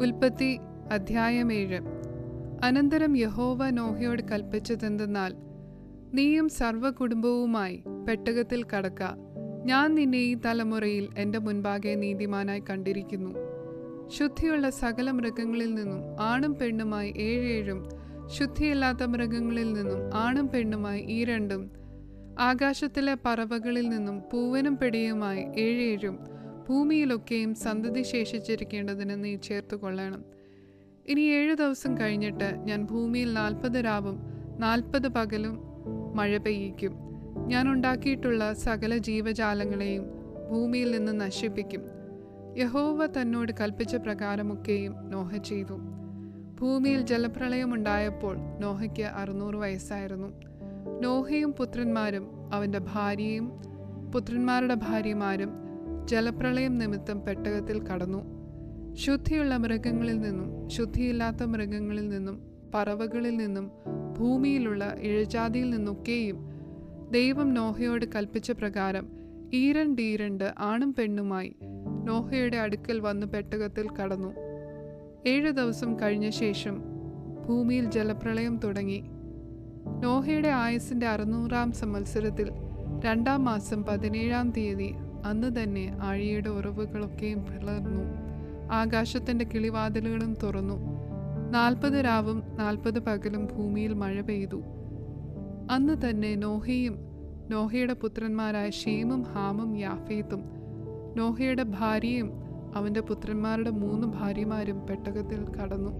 ഉൽപ്പത്തി അധ്യായം 7. അനന്തരം യഹോവ നോഹയോട് കൽപ്പിച്ചതെന്തെന്നാൽ, നീയും സർവ്വകുടുംബവുമായി പെട്ടകത്തിൽ കടക്ക. ഞാൻ നിന്നെ ഈ തലമുറയിൽ എൻ്റെ മുൻപാകെ നീതിമാനായി കണ്ടിരിക്കുന്നു. ശുദ്ധിയുള്ള സകല മൃഗങ്ങളിൽ നിന്നും ആണും പെണ്ണുമായി 7 ശുദ്ധിയില്ലാത്ത മൃഗങ്ങളിൽ നിന്നും ആണും പെണ്ണുമായി 2, ആകാശത്തിലെ പറവകളിൽ നിന്നും പൂവനും പെടിയുമായി 7 ഭൂമിയിലൊക്കെയും സന്തതി ശേഷിച്ചിരിക്കേണ്ടതിന് നീ ചേർത്തുകൊള്ളണം. ഇനി 7 ദിവസം കഴിഞ്ഞിട്ട് ഞാൻ ഭൂമിയിൽ 40 രാവും 40 പകലും മഴ പെയ്യിക്കും. ഞാൻ ഉണ്ടാക്കിയിട്ടുള്ള സകല ജീവജാലങ്ങളെയും ഭൂമിയിൽ നിന്ന് നശിപ്പിക്കും. യഹോവ തന്നോട് കൽപ്പിച്ച പ്രകാരമൊക്കെയും നോഹ ചെയ്തു. ഭൂമിയിൽ ജലപ്രളയമുണ്ടായപ്പോൾ നോഹയ്ക്ക് 600 വയസ്സായിരുന്നു. നോഹയും പുത്രന്മാരും അവൻ്റെ ഭാര്യയും പുത്രന്മാരുടെ ഭാര്യമാരും ജലപ്രളയം നിമിത്തം പെട്ടകത്തിൽ കടന്നു. ശുദ്ധിയുള്ള മൃഗങ്ങളിൽ നിന്നും ശുദ്ധിയില്ലാത്ത മൃഗങ്ങളിൽ നിന്നും പറവകളിൽ നിന്നും ഭൂമിയിലുള്ള ഇഴജാതിയിൽ നിന്നൊക്കെയും ദൈവം നോഹയോട് കൽപ്പിച്ച പ്രകാരം 2 ആണും പെണ്ണുമായി നോഹയുടെ അടുക്കൽ വന്ന് പെട്ടകത്തിൽ കടന്നു. 7 ദിവസം കഴിഞ്ഞ ശേഷം ഭൂമിയിൽ ജലപ്രളയം തുടങ്ങി. നോഹയുടെ ആയുസിൻ്റെ 600 സംവത്സരത്തിൽ 2 മാസം 17 തീയതി അന്ന് തന്നെ ആഴിയുടെ ഉറവുകളൊക്കെയും പിളർന്നു. ആകാശത്തിൻ്റെ കിളിവാതിലുകളും തുറന്നു. 40 രാവും 40 പകലും ഭൂമിയിൽ മഴ പെയ്തു. അന്ന് തന്നെ നോഹയും നോഹയുടെ പുത്രന്മാരായ ഷേമും ഹാമും യാഫേത്തും നോഹയുടെ ഭാര്യയും അവൻ്റെ പുത്രന്മാരുടെ 3 ഭാര്യമാരും പെട്ടകത്തിൽ കടന്നു.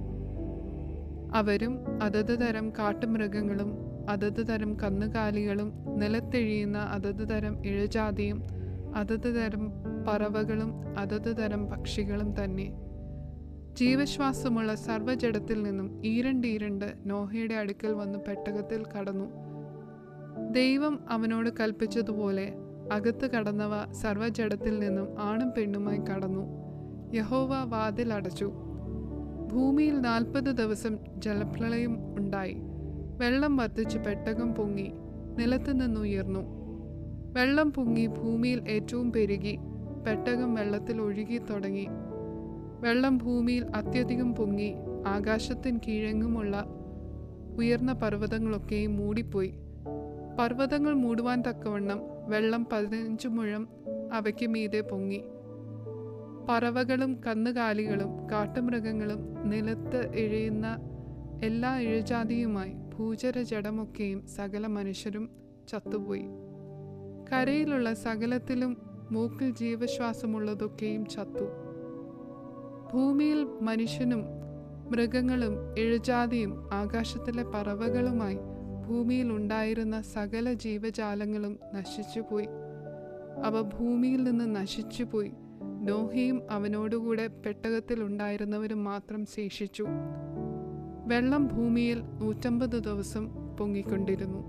അവരും അതത് തരം കാട്ടുമൃഗങ്ങളും അതത് തരം കന്നുകാലികളും നിലത്തെഴിയുന്ന അതത് തരം ഇഴജാതിയും അതത് തരം പറവകളും അതത് തരം പക്ഷികളും തന്നെ. ജീവശ്വാസമുള്ള സർവ്വജഡത്തിൽ നിന്നും 2 നോഹയുടെ അടുക്കൽ വന്ന് പെട്ടകത്തിൽ കടന്നു. ദൈവം അവനോട് കൽപ്പിച്ചതുപോലെ അകത്ത് കടന്നവ സർവ്വജഡത്തിൽ നിന്നും ആണും പെണ്ണുമായി കടന്നു. യഹോവ വാതിൽ അടച്ചു. ഭൂമിയിൽ 40 ദിവസം ജലപ്രളയം ഉണ്ടായി. വെള്ളം വർദ്ധിച്ച് പെട്ടകം പൊങ്ങി നിലത്ത് നിന്നുയർന്നു. വെള്ളം പൊങ്ങി ഭൂമിയിൽ ഏറ്റവും പെരുകി പെട്ടകം വെള്ളത്തിൽ ഒഴുകി തുടങ്ങി. വെള്ളം ഭൂമിയിൽ അത്യധികം പൊങ്ങി ആകാശത്തിന് കീഴെങ്ങുമുള്ള ഉയർന്ന പർവ്വതങ്ങളൊക്കെയും മൂടിപ്പോയി. പർവ്വതങ്ങൾ മൂടുവാൻ തക്കവണ്ണം വെള്ളം 15 മുഴം അവയ്ക്ക് മീതെ പൊങ്ങി. പറവകളും കന്നുകാലികളും കാട്ടുമൃഗങ്ങളും നിലത്ത് ഇഴയുന്ന എല്ലാ ഇഴജാതിയുമായി ഭൂചരജഡമൊക്കെയും സകല മനുഷ്യരും ചത്തുപോയി. കരയിലുള്ള സകലത്തിലും മൂക്കിൽ ജീവശ്വാസമുള്ളതൊക്കെയും ചത്തു. ഭൂമിയിൽ മനുഷ്യനും മൃഗങ്ങളും ഇഴജാതിയും ആകാശത്തിലെ പറവകളുമായി ഭൂമിയിൽ ഉണ്ടായിരുന്ന സകല ജീവജാലങ്ങളും നശിച്ചുപോയി. അവ ഭൂമിയിൽ നിന്ന് നശിച്ചുപോയി. നോഹയും അവനോടുകൂടെ പെട്ടകത്തിൽ ഉണ്ടായിരുന്നവരും മാത്രം ശേഷിച്ചു. വെള്ളം ഭൂമിയിൽ 150 ദിവസം പൊങ്ങിക്കൊണ്ടിരുന്നു.